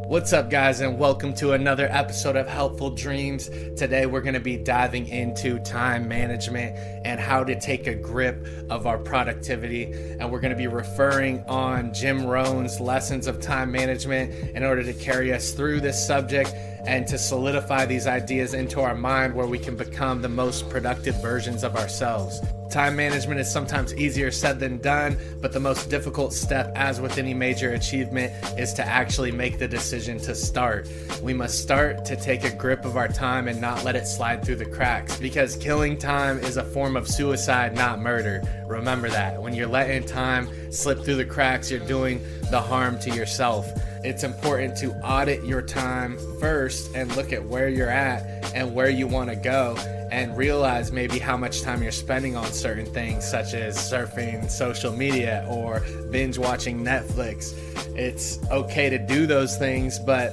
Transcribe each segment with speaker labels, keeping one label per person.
Speaker 1: What's up, guys, and welcome to another episode of Helpful Dreams. Today we're going to be diving into time management and how to take a grip of our productivity, and we're going to be referring on Jim Rohn's lessons of time management in order to carry us through this subject and to solidify these ideas into our mind where we can become the most productive versions of ourselves. Time management is sometimes easier said than done, but the most difficult step, as with any major achievement, is to actually make the decision to start. We must start to take a grip of our time and not let it slide through the cracks, because killing time is a form of suicide, not murder. Remember that. When you're letting time slip through the cracks, you're doing the harm to yourself. It's important to audit your time first and look at where you're at and where you want to go, and realize maybe how much time you're spending on certain things, such as surfing social media or binge watching Netflix. It's okay to do those things, but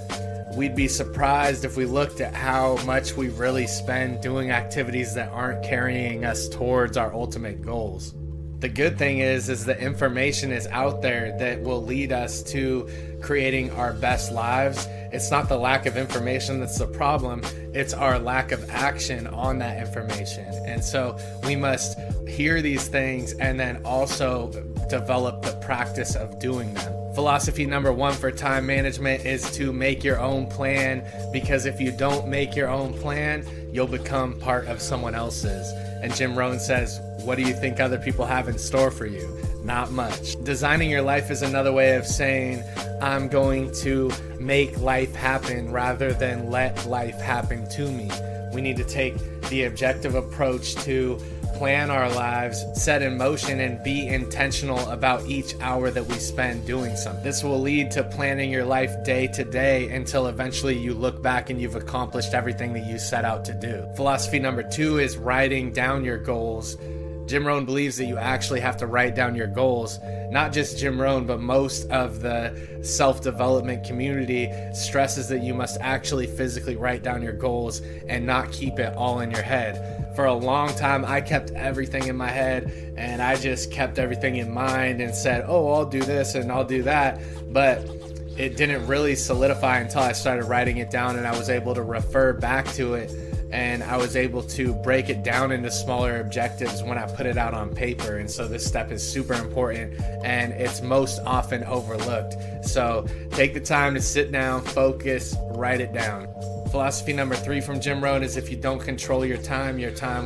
Speaker 1: we'd be surprised if we looked at how much we really spend doing activities that aren't carrying us towards our ultimate goals. The good thing is the information is out there that will lead us to creating our best lives. It's not the lack of information that's the problem, it's our lack of action on that information. And so we must hear these things and then also develop the practice of doing them. Philosophy number one for time management is to make your own plan, because if you don't make your own plan, you'll become part of someone else's. And Jim Rohn says, what do you think other people have in store for you? Not much. Designing your life is another way of saying, I'm going to make life happen rather than let life happen to me. We need to take the objective approach to plan our lives, set in motion, and be intentional about each hour that we spend doing something. This will lead to planning your life day to day until eventually you look back and you've accomplished everything that you set out to do. Philosophy number two is writing down your goals. Jim Rohn believes that you actually have to write down your goals. Not just Jim Rohn, but most of the self-development community stresses that you must actually physically write down your goals and not keep it all in your head. For a long time, I kept everything in my head, and I just kept everything in mind and said, oh, I'll do this and I'll do that. But it didn't really solidify until I started writing it down, and I was able to refer back to it. And I was able to break it down into smaller objectives when I put it out on paper. And so this step is super important, and it's most often overlooked. So take the time to sit down, focus, write it down. Philosophy number three from Jim Rohn is if you don't control your time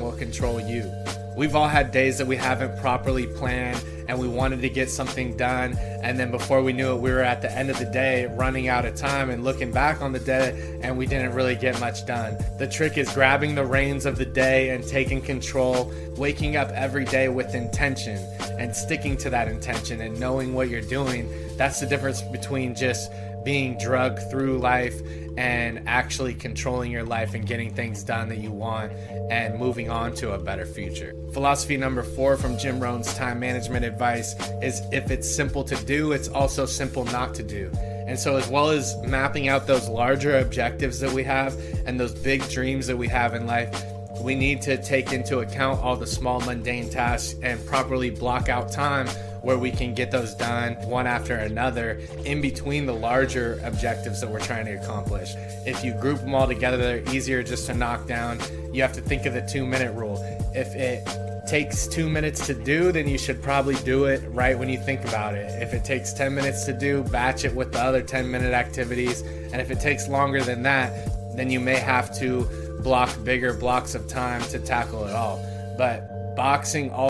Speaker 1: will control you. We've all had days that we haven't properly planned and we wanted to get something done, and then before we knew it, we were at the end of the day running out of time and looking back on the day, and we didn't really get much done. The trick is grabbing the reins of the day and taking control, waking up every day with intention and sticking to that intention and knowing what you're doing. That's the difference between just being drugged through life and actually controlling your life and getting things done that you want and moving on to a better future. Philosophy number four from Jim Rohn's time management advice is if it's simple to do, it's also simple not to do. And so as well as mapping out those larger objectives that we have and those big dreams that we have in life, we need to take into account all the small mundane tasks and properly block out time where we can get those done one after another in between the larger objectives that we're trying to accomplish. If you group them all together, they're easier just to knock down. You have to think of the 2-minute rule. If it takes 2 minutes to do, then you should probably do it right when you think about it. If it takes 10 minutes to do, batch it with the other 10-minute activities. And if it takes longer than that, then you may have to block bigger blocks of time to tackle it all. But boxing all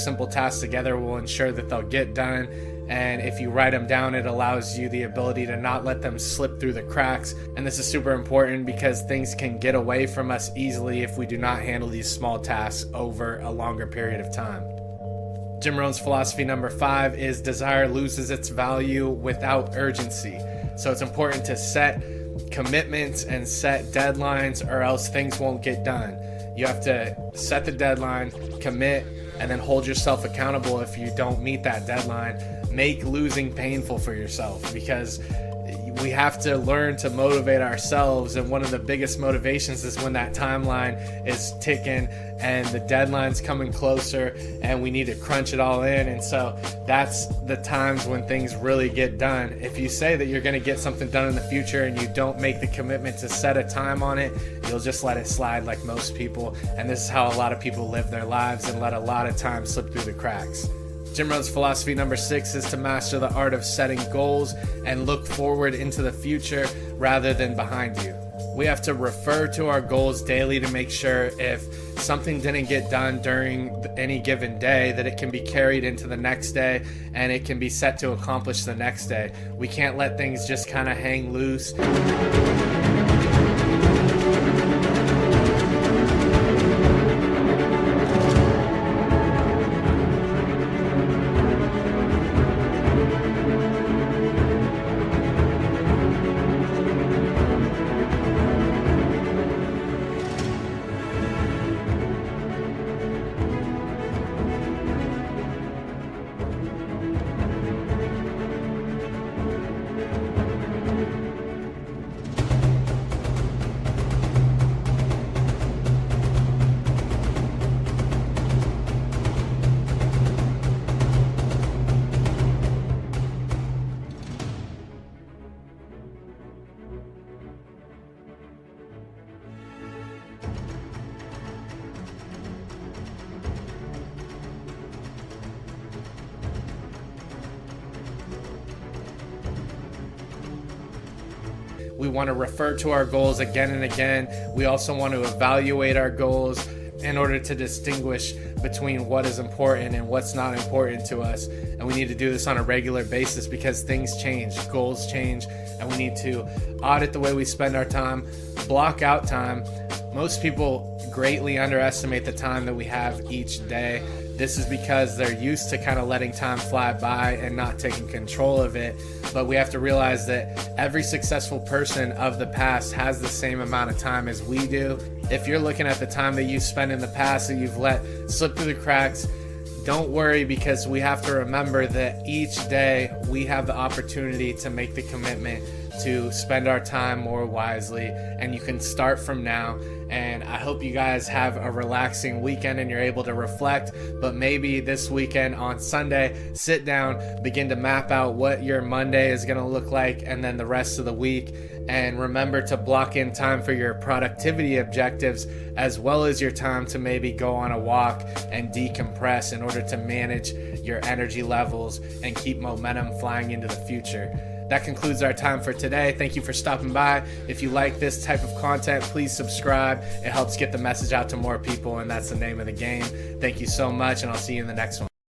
Speaker 1: simple tasks together will ensure that they'll get done. And if you write them down, it allows you the ability to not let them slip through the cracks. And this is super important because things can get away from us easily if we do not handle these small tasks over a longer period of time. Jim Rohn's philosophy number 5 is desire loses its value without urgency. So it's important to set commitments and set deadlines, or else things won't get done. You have to set the deadline, commit, and then hold yourself accountable if you don't meet that deadline. Make losing painful for yourself, because we have to learn to motivate ourselves, and one of the biggest motivations is when that timeline is ticking and the deadline's coming closer and we need to crunch it all in. And so that's the times when things really get done. If you say that you're going to get something done in the future and you don't make the commitment to set a time on it, you'll just let it slide like most people. And this is how a lot of people live their lives and let a lot of time slip through the cracks. Jim Rohn's philosophy number 6 is to master the art of setting goals and look forward into the future rather than behind you. We have to refer to our goals daily to make sure if something didn't get done during any given day, that it can be carried into the next day and it can be set to accomplish the next day. We can't let things just kind of hang loose. We want to refer to our goals again and again. We also want to evaluate our goals in order to distinguish between what is important and what's not important to us. And we need to do this on a regular basis because things change, goals change, and we need to audit the way we spend our time, block out time. Most people greatly underestimate the time that we have each day. This is because they're used to kind of letting time fly by and not taking control of it. But we have to realize that every successful person of the past has the same amount of time as we do. If you're looking at the time that you spent in the past that you've let slip through the cracks, don't worry, because we have to remember that each day we have the opportunity to make the commitment to spend our time more wisely, and you can start from now. And I hope you guys have a relaxing weekend and you're able to reflect, but maybe this weekend on Sunday, sit down, begin to map out what your Monday is going to look like and then the rest of the week. And remember to block in time for your productivity objectives, as well as your time to maybe go on a walk and decompress in order to manage your energy levels and keep momentum flying into the future. That concludes our time for today. Thank you for stopping by. If you like this type of content, please subscribe. It helps get the message out to more people, and that's the name of the game. Thank you so much, and I'll see you in the next one.